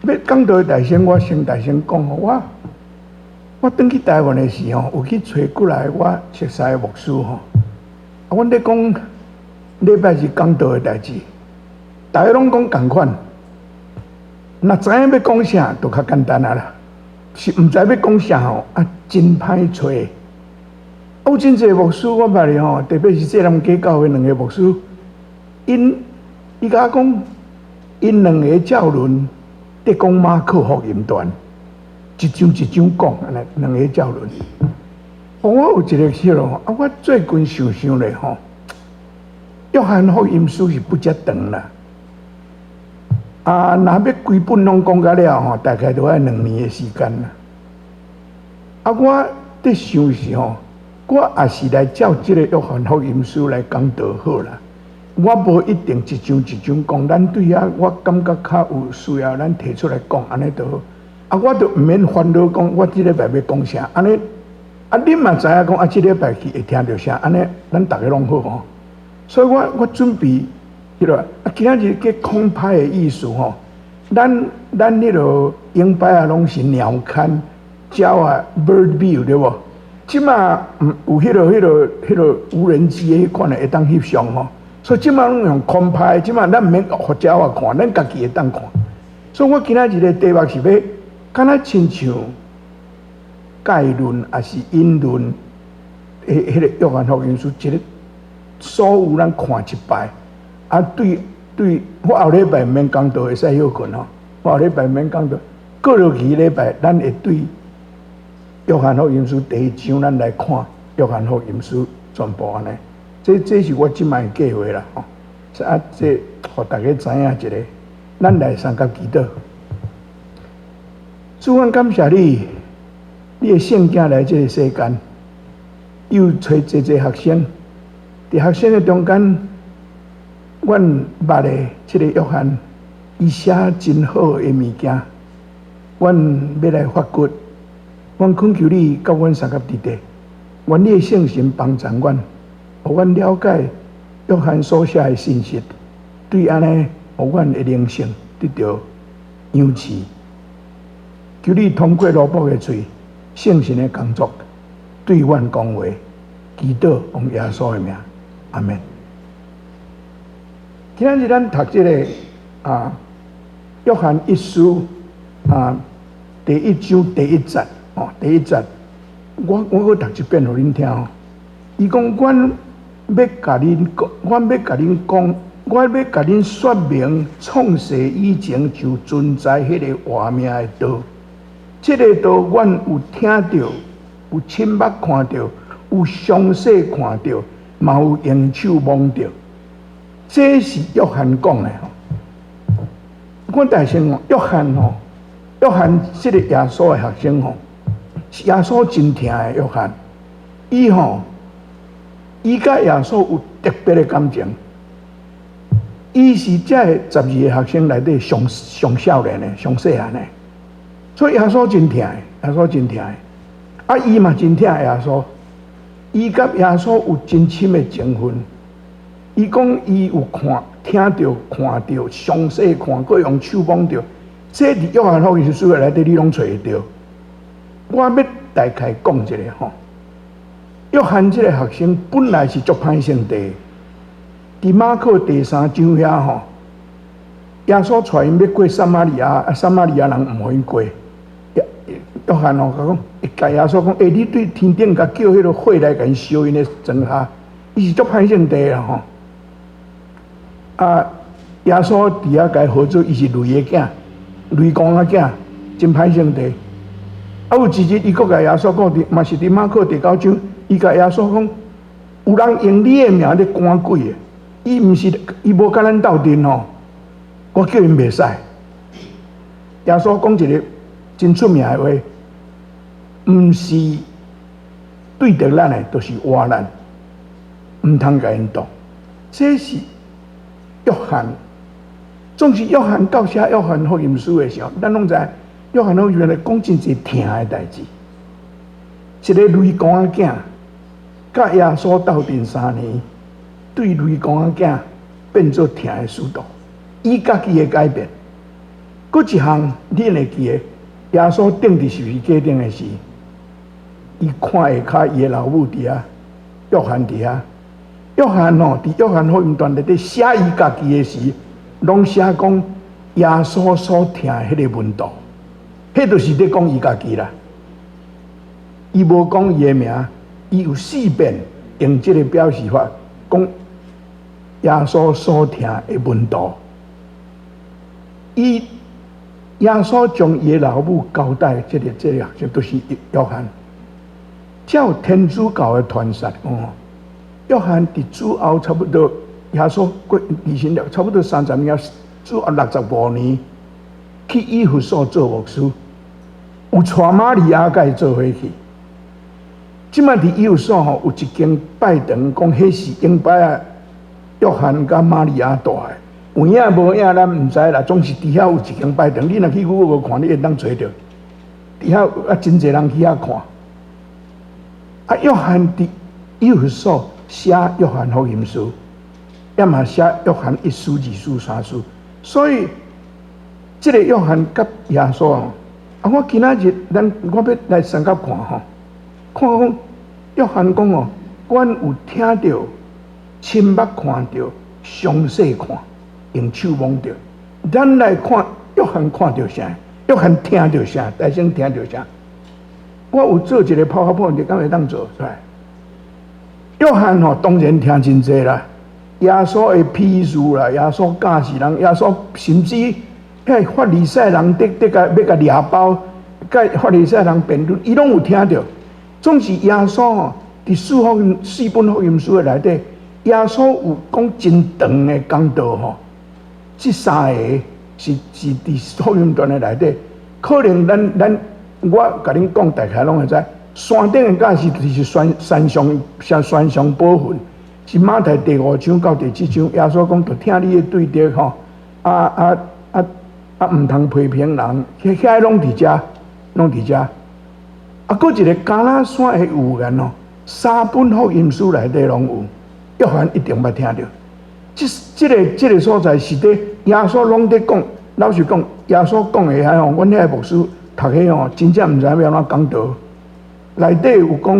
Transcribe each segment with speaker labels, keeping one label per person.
Speaker 1: 要讲到大声，我先大声讲吼，我转去台湾的时候，有去找过来我熟悉的牧师吼。阮咧讲礼拜日讲道的代志，大家拢讲同款。若知影要讲啥，就较简单啊啦。是毋知要讲啥吼，真歹找。有真侪牧师，我捌咧吼，特别是这南基教会两个牧师，伊甲我讲，因两个教论伫讲马可福音段，一章一章讲，安尼两个教论。我有一个时咯，我最近想咧吼，约翰福音书是不遮长啦。若要规本拢讲甲了吼，大概都要2年的时间啦。我伫想是吼。我也是来照这个约翰福音书来讲道好啦。我无一定一章一章讲，咱对遐我感觉较有需要，咱提出来讲，安尼就好。我就毋免烦恼讲，我即礼拜要讲啥，安尼你嘛知影讲，即礼拜去会听到啥，安尼咱大家拢好吼。所以我准备迄落今仔日嘅空拍的意思吼，咱迄落鹰摆拢是鸟瞰、鸟bird view 对无？即马有迄落无人机的迄款的会当翕相吼，所以即马拢用空拍，即马咱毋免互鸟啊看，咱家己会当看。所以我今仔日的题目是要，敢若亲像概论还是引论迄个约翰福音书，一个所有咱看一摆。对，我后礼拜毋免讲道会使休困吼，我后礼拜毋免讲道，过落去礼拜咱会对。约翰福音书第1章，咱来看约翰福音书全部安尼。这是我即摆计划啦吼。这互大家知影一个，咱来三甲祈祷。主啊，感谢你，你的圣经来这个世间，又找侪学生。伫学生的中间，阮捌的这个约翰，伊写真好的物件，阮要来发掘。阮恳求你甲阮三甲弟弟，愿你的圣神帮助阮，互阮了解约翰所写的信息，对安尼，互阮的灵性得到养持。求你通过罗卜的嘴，圣神的工作，对阮讲话，祈祷奉耶稣的名，阿门。今仔日咱读这个约翰一书第1章第1节。第1节，我搁读一遍互恁听吼。伊讲，阮要甲恁讲，我要甲恁说明创世以前就存在迄个活命的道。这个道，阮有听到，有亲目看到，有详细看到，嘛有用手摸到。这是约翰讲的吼。我大声讲，约翰这个耶稣的学生吼。耶稣真疼的约翰，伊甲耶稣有特别的感情。伊是这12个学生内底上少年的、上细汉的，所以耶稣真疼的。伊嘛真疼耶稣，伊甲耶稣有真深的情分。伊讲伊有听到、看到、详细看，佮用手摸到，这伫约翰福音书内底你拢找会到。我要大概讲一下吼，约翰这个学生本来是足歹性地，伫马可第3章遐吼，耶稣带因要过撒玛利亚，撒玛利亚人毋互因过。约翰吼甲耶稣讲，你对天顶甲叫迄个火来甲因烧因的庄稼，伊是足歹性地啦吼。耶稣伫遐甲伊合作，伊是雷的囝，雷公的囝，真歹性地。有一日，伊阁甲耶稣讲，嘛是伫马可第9章，伊甲耶稣讲，有人用你的名咧赶鬼的，伊无甲咱斗阵吼，我叫因袂使。耶稣讲一个真出名的话，毋是对着咱的，就是活咱，毋通甲因斗。这是约翰，总是约翰到写约翰福音书的时候，咱拢知。约翰福音来讲真侪疼的代志，一个雷公仔囝，甲耶稣斗阵3年，对雷公仔囝变做疼的使徒，伊家己的改变，搁一项你会记诶，耶稣顶伫十字架顶诶时，伊看下骹伊诶老母伫遐，约翰伫遐。约翰哦，伫约翰福音段内底写伊家己诶时，拢写讲耶稣所听迄个文道，迄就是咧讲伊家己啦。伊无讲伊诶名，伊有4遍用即个表示法讲耶稣所听诶文道。伊耶稣将伊诶老母交代即个都是约翰。照天主教诶传说哦。约翰伫主后差不多，耶稣过离世了，差不多30年，主后65年，去以弗所做牧师，有带玛利亚甲伊做伙去。即摆伫以弗所吼有一间拜堂，讲迄是应拜啊约翰甲玛利亚大诶，有影无影咱毋知啦，总是伫遐有一间拜堂，你若去 Google 看，你会当找着。伫遐啊真侪人去遐看。啊，约翰伫以弗所。写约翰福音书，要么写约翰1书、2书、3书，所以这个约翰甲耶稣啊，我今仔日我要来三角看吼，看讲约翰讲哦，阮有听到、亲目看到、详细看、用手摸到，咱来看约翰看到啥？约翰听到啥？大声听到啥？我有做一个泡泡，你敢会当做出来？约翰吼当然听真济啦，耶稣的批示啦，耶稣教示人，耶稣甚至迄法利赛人得甲要甲掠包，甲法利赛人辩论，伊拢有听到。总是耶稣吼伫4本福音书的内底，耶稣有讲真长的讲道吼，这3个是伫福音段的内底，可能我甲恁讲，大概拢会知。山顶的教示就是山上宝训，是马太第5章到第7章，耶稣讲，就听你的对敌吼，唔通批评人，遐拢伫遮，拢伫遮。啊，搁一个橄榄山的预言哦，3本福音书内底拢有，约翰一定捌听到。这个所在是咧耶稣拢伫讲，老实讲，耶稣讲的遐吼，阮遐个牧师读个吼，真正毋知要安怎讲道。内底有讲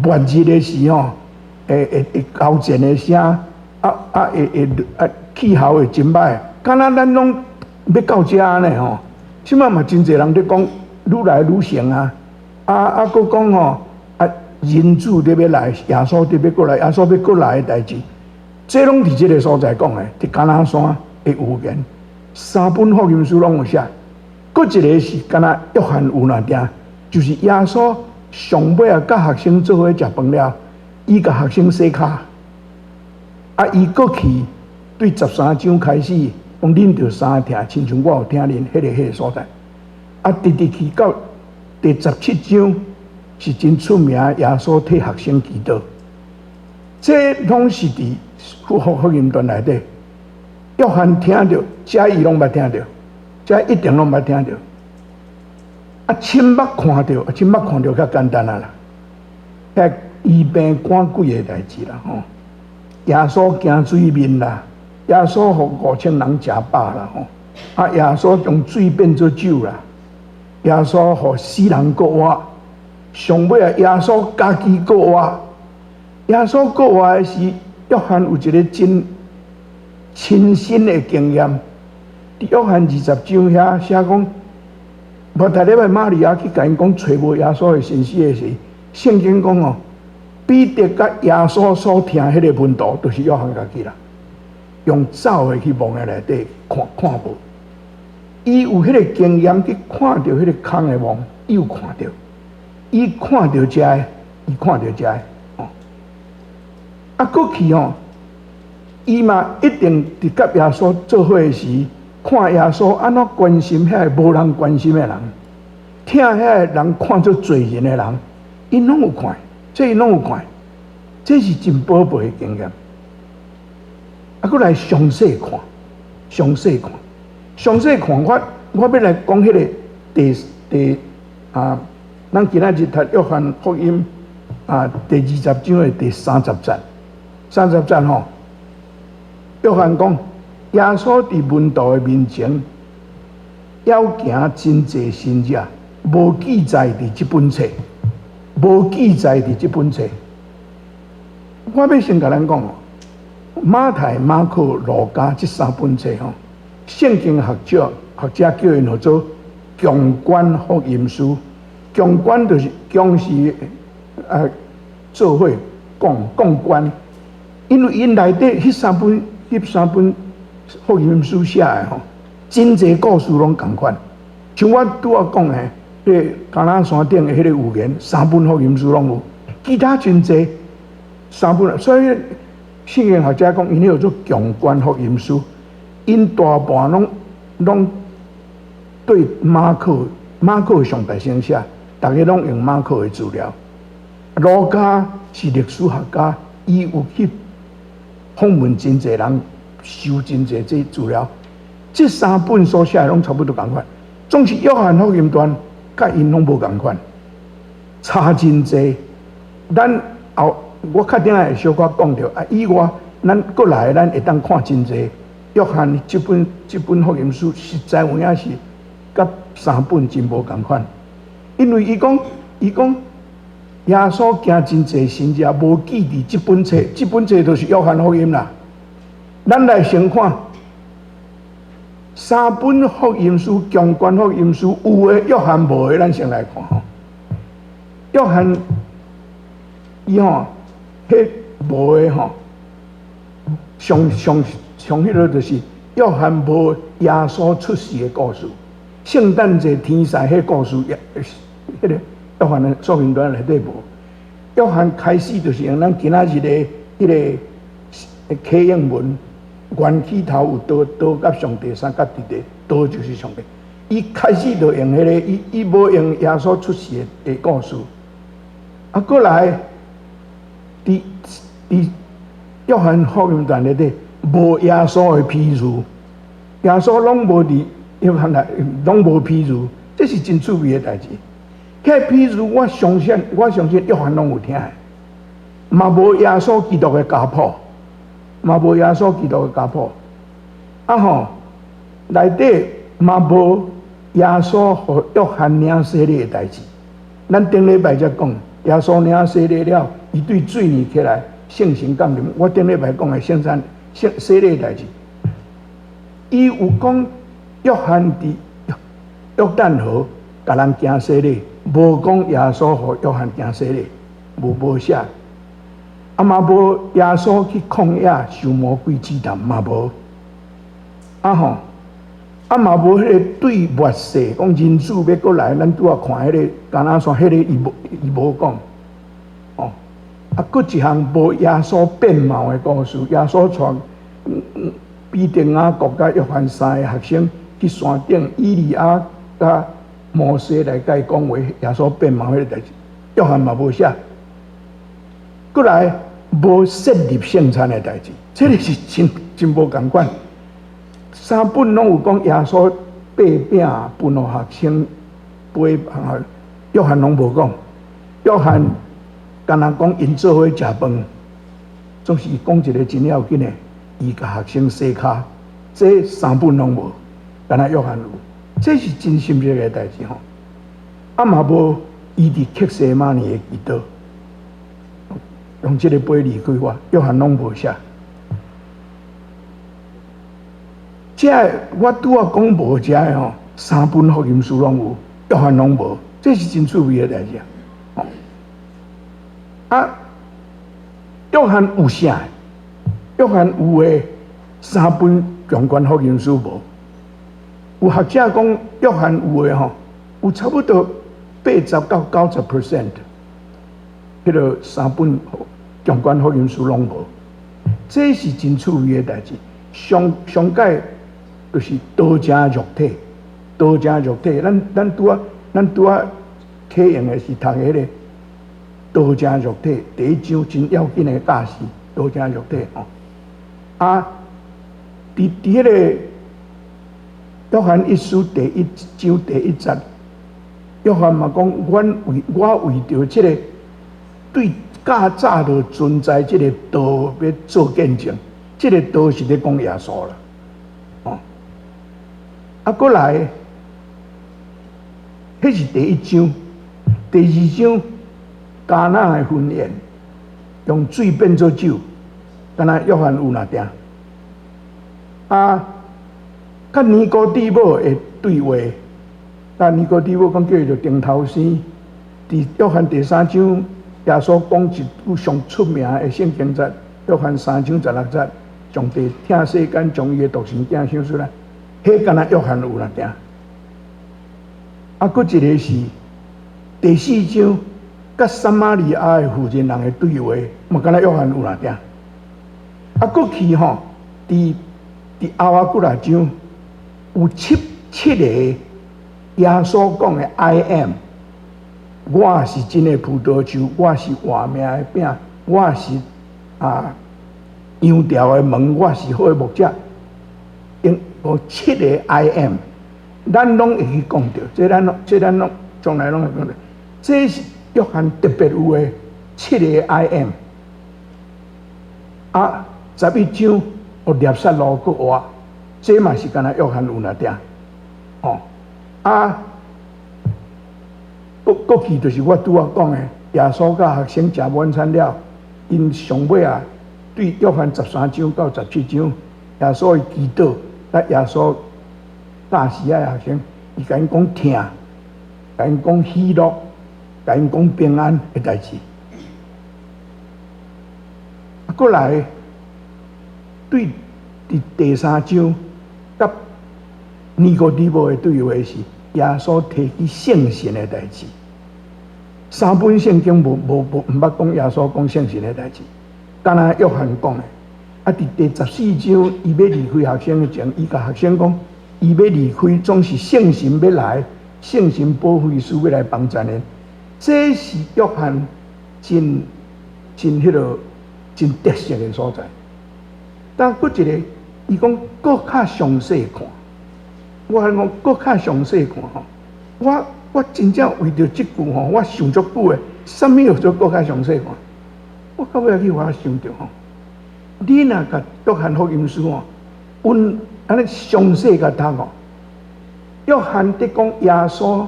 Speaker 1: 末日的时吼，会交战的声，气候会真歹，敢若咱拢要到遮呢吼。即摆嘛真侪人伫讲愈来愈盛啊，搁讲吼人子伫要来，耶稣伫要过来，耶稣要过来的代志，这拢伫即个所在讲的，伫橄榄山的预言，3本福音书拢有写，搁一个是敢若约翰有那点。就是耶稣上尾啊，甲学生做伙食饭了，伊甲学生洗骹，伊过去对13章开始，讲恁着三听，亲像我有听恁迄个所在，直去到第17章是真出名，耶稣替学生祈祷，这拢是伫福音段内底，约翰听到，遮伊拢捌听到，遮一定拢捌听到。亲目看到，亲目看到较简单啦，遐医病赶鬼的代志啦吼。耶稣行水面啦，耶稣互5000人食饱啦吼。耶稣用水变做酒啦，耶稣互死人搁活，上尾耶稣家己搁活。耶稣搁活的时，约翰有一个真亲身的经验。伫约翰20章遐写讲。无大礼拜玛利亚去甲因讲找无耶稣的信息的时，圣经讲哦，彼得甲耶稣所听迄个文道，就是约翰家己啦，用走的去望的内底看无，伊有迄个经验去看到迄个空的网，伊有看到，伊看到遮的，伊看到遮的哦。过去哦，伊嘛一定伫甲耶稣做伙的时。看耶稣安怎关心遐个无人关心的人，听遐个人看作罪人的人，因拢有看，这因拢有看，这是真宝贝的经验。搁来详细看，详细看，详细看。我要来讲迄个咱今仔日读约翰福音第20章的第30节，30节吼，约翰讲。耶稣伫门徒的面前要行真济神者，无记载伫即本册，无记载伫即本册。我要先甲咱讲哦，马太、马可、路加这三本册吼，圣经学者叫因做强管福音书。强管就是强是做伙讲官，因为因内底迄三本福音书写的吼，真济故事拢共款。像我拄仔讲的，迄橄榄山顶的迄个预言，三本福音书拢有，其他真济三本，所以圣经学者讲，因迄叫做强管福音书，因大半拢对马可上大先写，大家拢用马可的资料。路加是历史学家，伊有去访问真济人，收真济这资料。这三本所写的拢差不多共款，总是约翰福音段，甲因拢无共款，差真济。咱我较顶下会小可讲着以外，咱过来咱会当看真济。约翰这本福音书实在有影是甲三本真无共款，因为伊讲耶稣行真济神者，无记伫即本册，即本册就是约翰福音啦。咱来先看三本福音书，强管福音书有诶，约翰无诶，咱先来看吼。约翰伊吼，迄无诶吼，上迄个就是约翰无耶稣出世诶故事，圣诞节天使迄故事迄个。约翰的作品段内底无，约翰开始就是用咱今仔日的迄个启应文，缘起头有道甲上帝，三甲伫地，道就是上帝。伊开始就用迄个，伊无用耶稣出世的故事。过来，伫约翰福音段内底无耶稣的譬喻，耶稣拢无伫约翰内，拢无譬喻，这是真趣味的代志。迄譬如我相信约翰拢有听的，嘛无耶稣基督的家谱，内底嘛无耶稣和约翰领洗礼的代志。咱顶礼拜才讲，耶稣领洗礼了，伊对水泥起来，圣神降临。我顶礼拜讲的洗礼的代志，伊有讲约翰伫约旦河甲人行洗礼。无讲耶稣和约翰行洗礼，无写，嘛无耶稣去旷野受魔鬼试探，嘛无，嘛无迄个对末世讲人子要过来，咱拄仔看迄个橄榄山，迄个伊无讲，佫一项无耶稣变貌的故事，耶稣带彼得、雅各甲约翰三个学生去山顶，以利亚甲摩西来甲伊讲话，耶稣变貌迄个代志，约翰嘛无写。过来无设立圣餐的代志，这个是真无共款。三本拢有讲耶稣擘饼分互学生杯，约翰拢无讲。约翰干那讲因做伙食饭，总是讲一个真要紧的，伊甲学生洗骹，这三本拢无，干那约翰有。这是真深入的代志吼，嘛无伊伫克西玛尼的祈祷，用这个杯离开我，约翰拢无写。这我拄仔讲无这的吼，三本福音书拢有，约翰拢无，这是真趣味的代志约翰有啥？约翰有的三本强管福音书无。有学者讲，约翰有诶吼，有差不多80%到90%，迄个三本强管福音书拢无，这是真趣味诶代志。上界就是道成肉体，咱拄仔启用诶是读迄个道成肉体第一章真要紧诶教示，道成肉体吼。伫迄个约翰一书第一章第一节，约翰嘛讲，我为着这个对较早就存在这个道要做见证，这个道是咧讲耶稣啦，过来迄是第一章。第二章，迦南的婚宴，用水变做酒，敢若约翰有那点。甲尼哥底母的对话，尼哥底母讲叫伊着顶头生。伫约翰第3章，耶稣讲一句上出名的圣经节，约翰3章16节，上帝疼世间，将伊的独生囝生出来。迄敢若约翰有那点。佫一个是第4章，甲撒玛利亚的妇人人的对话，嘛敢若约翰有那点。佫去吼，伫阿瓦古拉章有七个耶稣讲的 I am， 我是真的葡萄树，我是活命的饼，我是羊条的门，我是好的牧者。有7个 I am。咱拢会去讲到，这咱拢从来拢会讲到，这是约翰特别有诶7个 I am。11章有列撒罗个话，这嘛是敢若约翰有那点。过去就是我拄仔讲诶，耶稣甲学生食晚餐了，因上尾对约翰13章到17章，耶稣的祈祷，甲耶稣。大时仔学生，伊甲因讲疼，甲因讲喜乐，甲因讲平安的代志。过来，对第3章，甲尼哥底母的对话是耶稣提起圣神的代志。3本圣经毋捌讲耶稣讲圣神的代志，敢若约翰讲的。伫第14章，伊要离开学生的前，伊甲学生讲。伊要离开，总是圣神要来，圣神保惠师要来帮助人。这是约翰真特色的所在。但佫一个，伊讲佫较详细看，我讲佫较详细看吼。我真正为着即句吼，我想足久的，啥物叫做佫较详细看？我到尾去我想着吼，你若甲约翰福音书吼，安尼详细甲读哦，约翰伫讲耶稣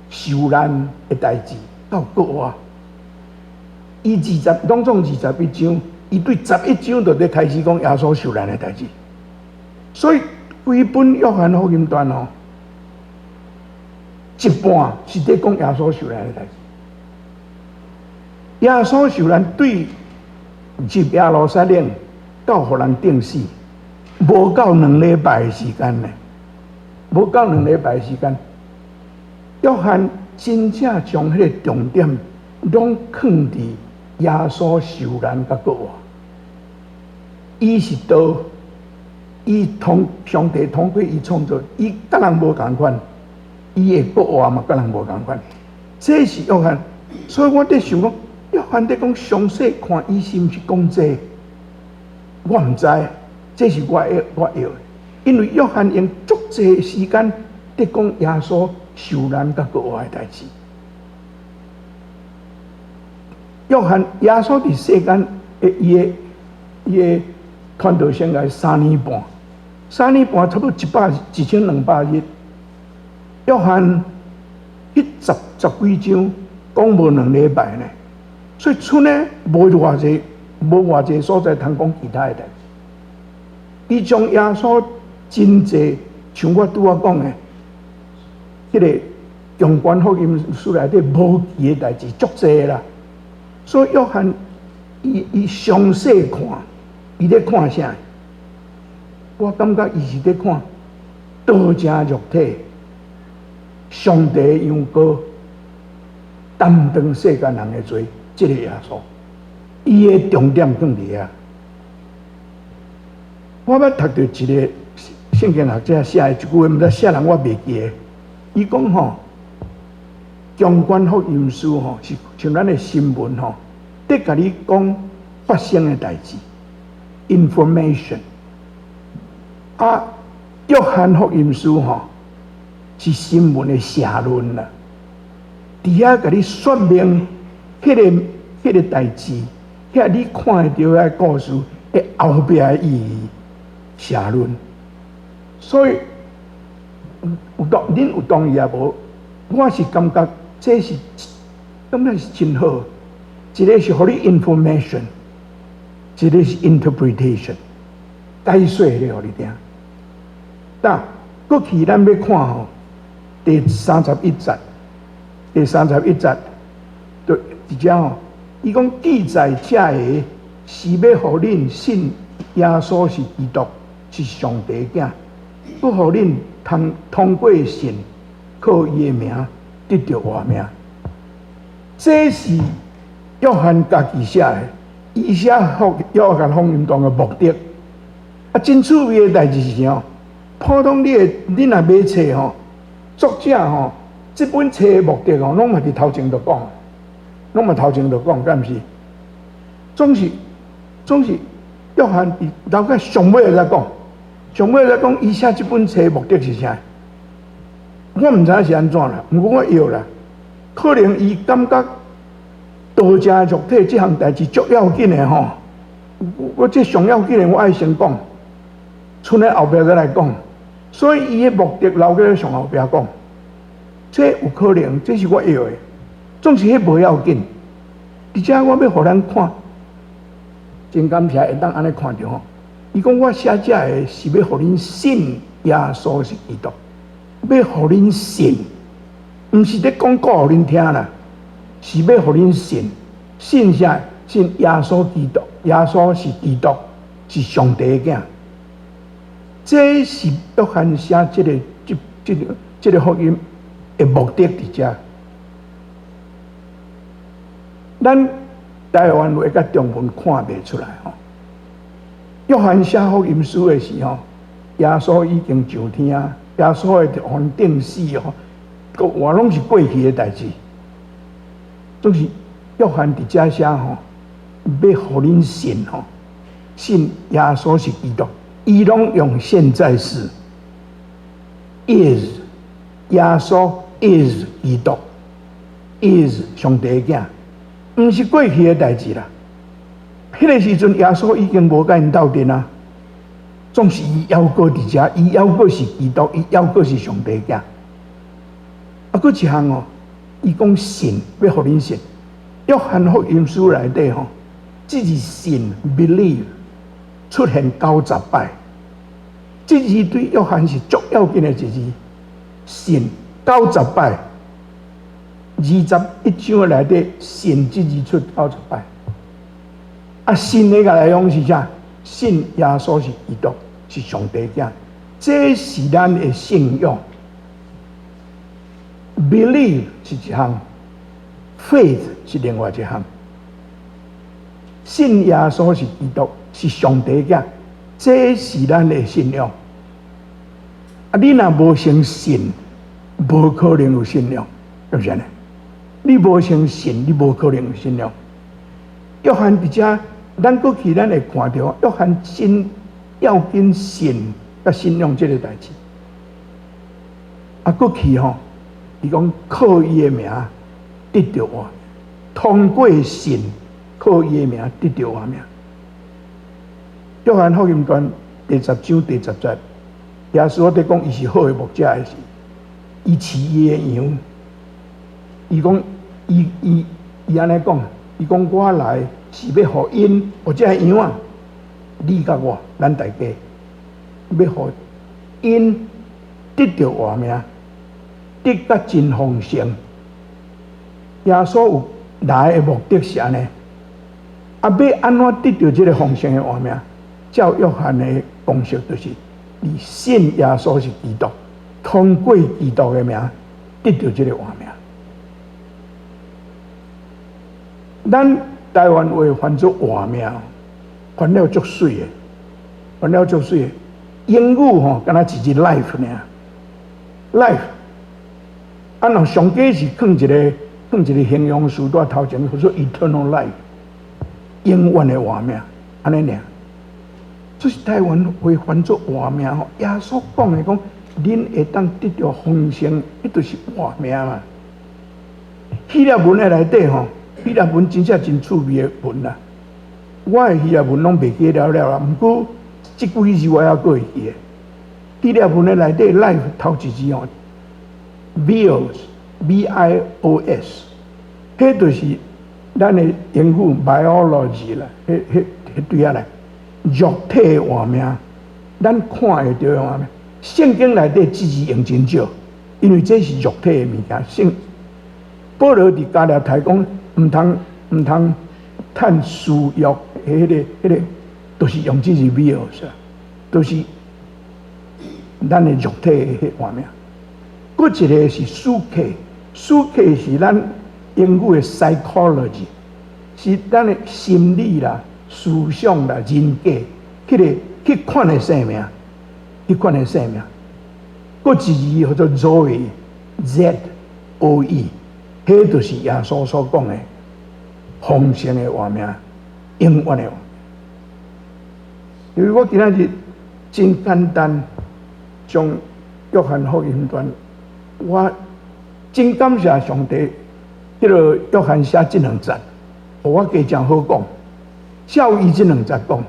Speaker 1: 受难的代志到国外，伊拢总21章，伊对11章就咧开始讲耶稣受难的代志，所以规本约翰福音段哦，一半是伫讲耶稣受难的代志。耶稣受难对入耶路撒冷到互人钉死。无到2礼拜的时间呢，无到2礼拜的时间，约翰真正将迄个重点拢放伫耶稣受难甲国外。伊是道，伊同上帝通过伊创造，伊甲人无共款，伊的国外嘛甲人无共款。这是约翰，所以我伫想讲，约翰伫讲详细看，伊是毋是讲这？我毋知。这是我要的，因为约翰用足济时间伫讲耶稣受难甲国外的代志。约翰耶稣伫世间伊的传道生涯3年半，3年半差不多1200日。约翰迄十几章讲无2礼拜呢，所以剩呢无偌济所在通讲其他的代志。伊将耶稣真济，像我拄仔讲的，迄个强观福音书内底无记的代志足济啦。所以约翰伊详细看，伊咧看啥？我感觉伊是咧看道成肉体，上帝的羊羔担当世间人的罪，即个耶稣，伊的重点放伫遐。我捌读到一个圣经学者写的一句话，毋知啥人我袂记的。伊讲吼，强观福音书吼是像咱的新闻吼，伫甲你讲发生的代志 ，information。约翰福音书吼是新闻的社论啦，伫遐甲你说明迄个代志，遐你看会到遐故事的后壁的意义。社论，所以恁有同意也无，我是感觉这是感觉是真好。一个是互你 information， 一个是 interpretation， 解说咧互你听。但过去咱要看吼，第31节，第31节，就直接吼，伊讲记载这个是要互恁信耶稣是基督，是上帝的囝，要互恁通过信，靠伊的名得到活命。这是约翰家己写的，伊写约翰福音中的目的。啊，真趣味的代志是啥？普通你若买册吼，作者吼，这本册的目的吼，拢嘛伫头前就讲，拢嘛头前就讲，敢毋是？总是约翰伫头个上尾才讲，上尾才讲伊写这本册的目的是啥？我毋知影是安怎啦，毋过我摇啦，可能伊感觉道家肉体这项代志足要紧的吼。我这上要紧的，我爱先讲，剩的后壁再来讲。所以伊的目的留在上后壁讲，这有可能，这是我摇的，总是迄无要紧。而且我要互咱看，真感谢会当安尼看着吼。伊讲我写这个是要互恁信耶稣是基督，要互恁信，毋是咧讲告互恁听啦，是要互恁信，信啥？信耶稣基督，耶稣是基督，是上帝的囝。这是约翰写这个福音的目的伫遮。咱台湾话甲中文看袂出来吼。约翰写福音书的时候，耶稣已经上天啊，耶稣的环定死吼，话拢是过去的代志。总是约翰伫遮写吼，要互恁信吼，信耶稣是基督。伊拢用现在式 ，is 耶稣 is 基督 is 上帝的囝，毋是过去的代志啦。迄个时阵，耶稣已经无甲因斗阵啊，总是伊犹过伫遮，伊犹过是基督，伊犹过是上帝的囝。啊，佫一项哦，伊讲信要互恁信，约翰福音书内底吼，即是信 believe。出现90摆，这字对约翰是足要紧的一字。信90摆，21章内底信这字出90摆。啊，信的来用是啥？信耶稣是基督，是上帝囝，这是咱的信仰。Believe 是一项 ，faith 是另外一项。信耶稣是基督。是上帝嘅，这是咱的信仰。啊，你若无先信，无可能有信仰，是不是呢？你无先信，你无可能有信仰。约翰伫遮，咱过去咱会看到，约翰真要紧信甲信仰这个代志。啊，过去吼，伊讲靠伊的名得到活，通过信靠伊的名得到活命。约翰福音传第10章第10节，耶稣在讲伊是好的牧者的时，伊饲伊的羊。伊讲伊安尼讲，伊讲我来是要互因，或者羊啊，你甲我，咱大家要互因得到活命，得甲真丰盛。耶稣有来的目的是安尼，啊，要安怎得到这个丰盛的活命？照约翰的公式就是：你信耶稣是基督，通过基督的名得到这个活命。咱台湾话翻作活命，翻了足水的，翻了足水的。英语吼，敢若一字 life 尔 ，life。啊，若上加是放一个形容词在头前，叫做 eternal life， 永远的活命，安尼尔。这是台湾会翻作活命吼，耶稣讲的讲，恁会当得到丰盛，迄就是活命嘛。希腊文的内底吼，希腊文真正真趣味的文啦。我的希腊文拢袂记了啦，毋过即几字我还阁会记的。希腊文的内底 life 头一字吼 ，bios BIOS， 迄就是咱的英语 biology 啦，迄对啊来，肉体的画面，咱看会到的画面。圣经内底字字用真少，因为这是肉体的物件。保罗伫加勒台讲，毋通趁私欲，迄个，都是用这字 bios， 都是咱的肉体的迄画面。搁一个是思考，思考是咱英语的 psychology， 是咱的心理啦、思想啦、人格，迄款的生命，迄款的生命。搁一字叫做 Zoe， 迄就是耶稣所讲的丰盛的画面，永远的画面。因为我今仔日真简单将约翰福音段。我真感谢上帝，迄个约翰写这2节，互我加真好讲。照伊这2节讲，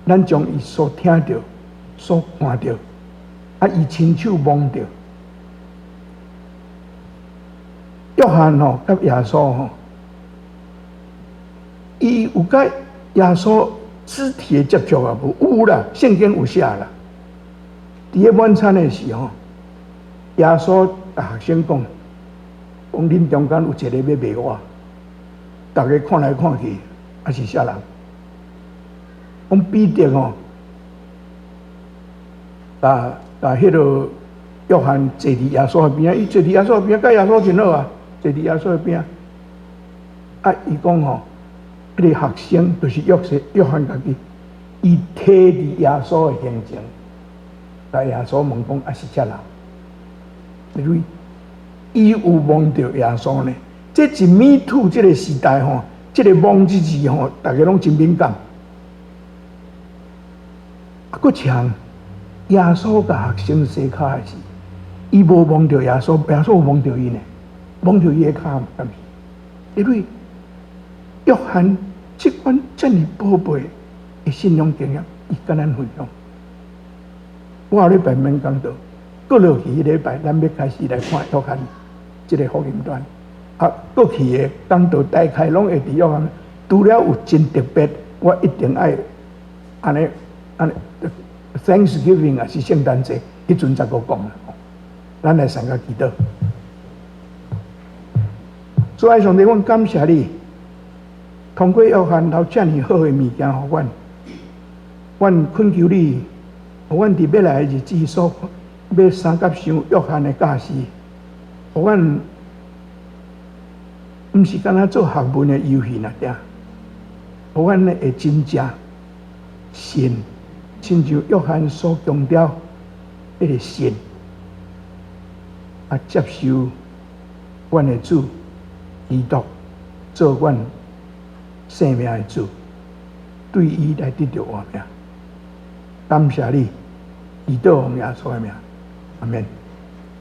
Speaker 1: 咱将伊所听到、所看到，伊亲手摸到。约翰甲耶稣伊有甲耶稣肢体的接触啊？有啦，圣经有写啦。伫咧晚餐的时候。耶稣学生讲，恁中间有一个要卖我，大家看来看去，也是啥人？讲彼得迄个约翰坐伫耶稣的边，伊坐伫耶稣的边，甲耶稣真好啊，坐伫耶稣的边。伊讲迄个学生就是约翰家己，伊体伫耶稣的形象，甲耶稣问讲，是啥人？伊有望到耶稣呢？这一Me Too这个时代这个望之字大家拢真敏感。搁像耶稣甲学生洗脚的时，伊无望到耶稣，耶稣有望到伊呢，望到伊的脚，敢是？因为约翰这款这么宝贝的信仰经验，伊甲咱分享。我后礼拜免讲到。过落去礼拜，咱要开始来看约翰这个福音段。过去的讲道大概拢会伫约翰，除了有真特别，我一定爱安尼 Thanksgiving 啊，是圣诞节，迄阵才搁讲啦。咱来参加祈祷。主爱上帝，阮感谢你，通过约翰留遮尔好的物件互阮，阮恳求你，互阮伫未来的日子所。要三甲上约翰的教示，互阮毋是干那做学问的游戏那点，互阮会真正信，亲像约翰所强调迄个信，接受阮的主基督做阮生命的主，对伊来得到活命。感谢你，祈祷奉耶稣的名。Amen.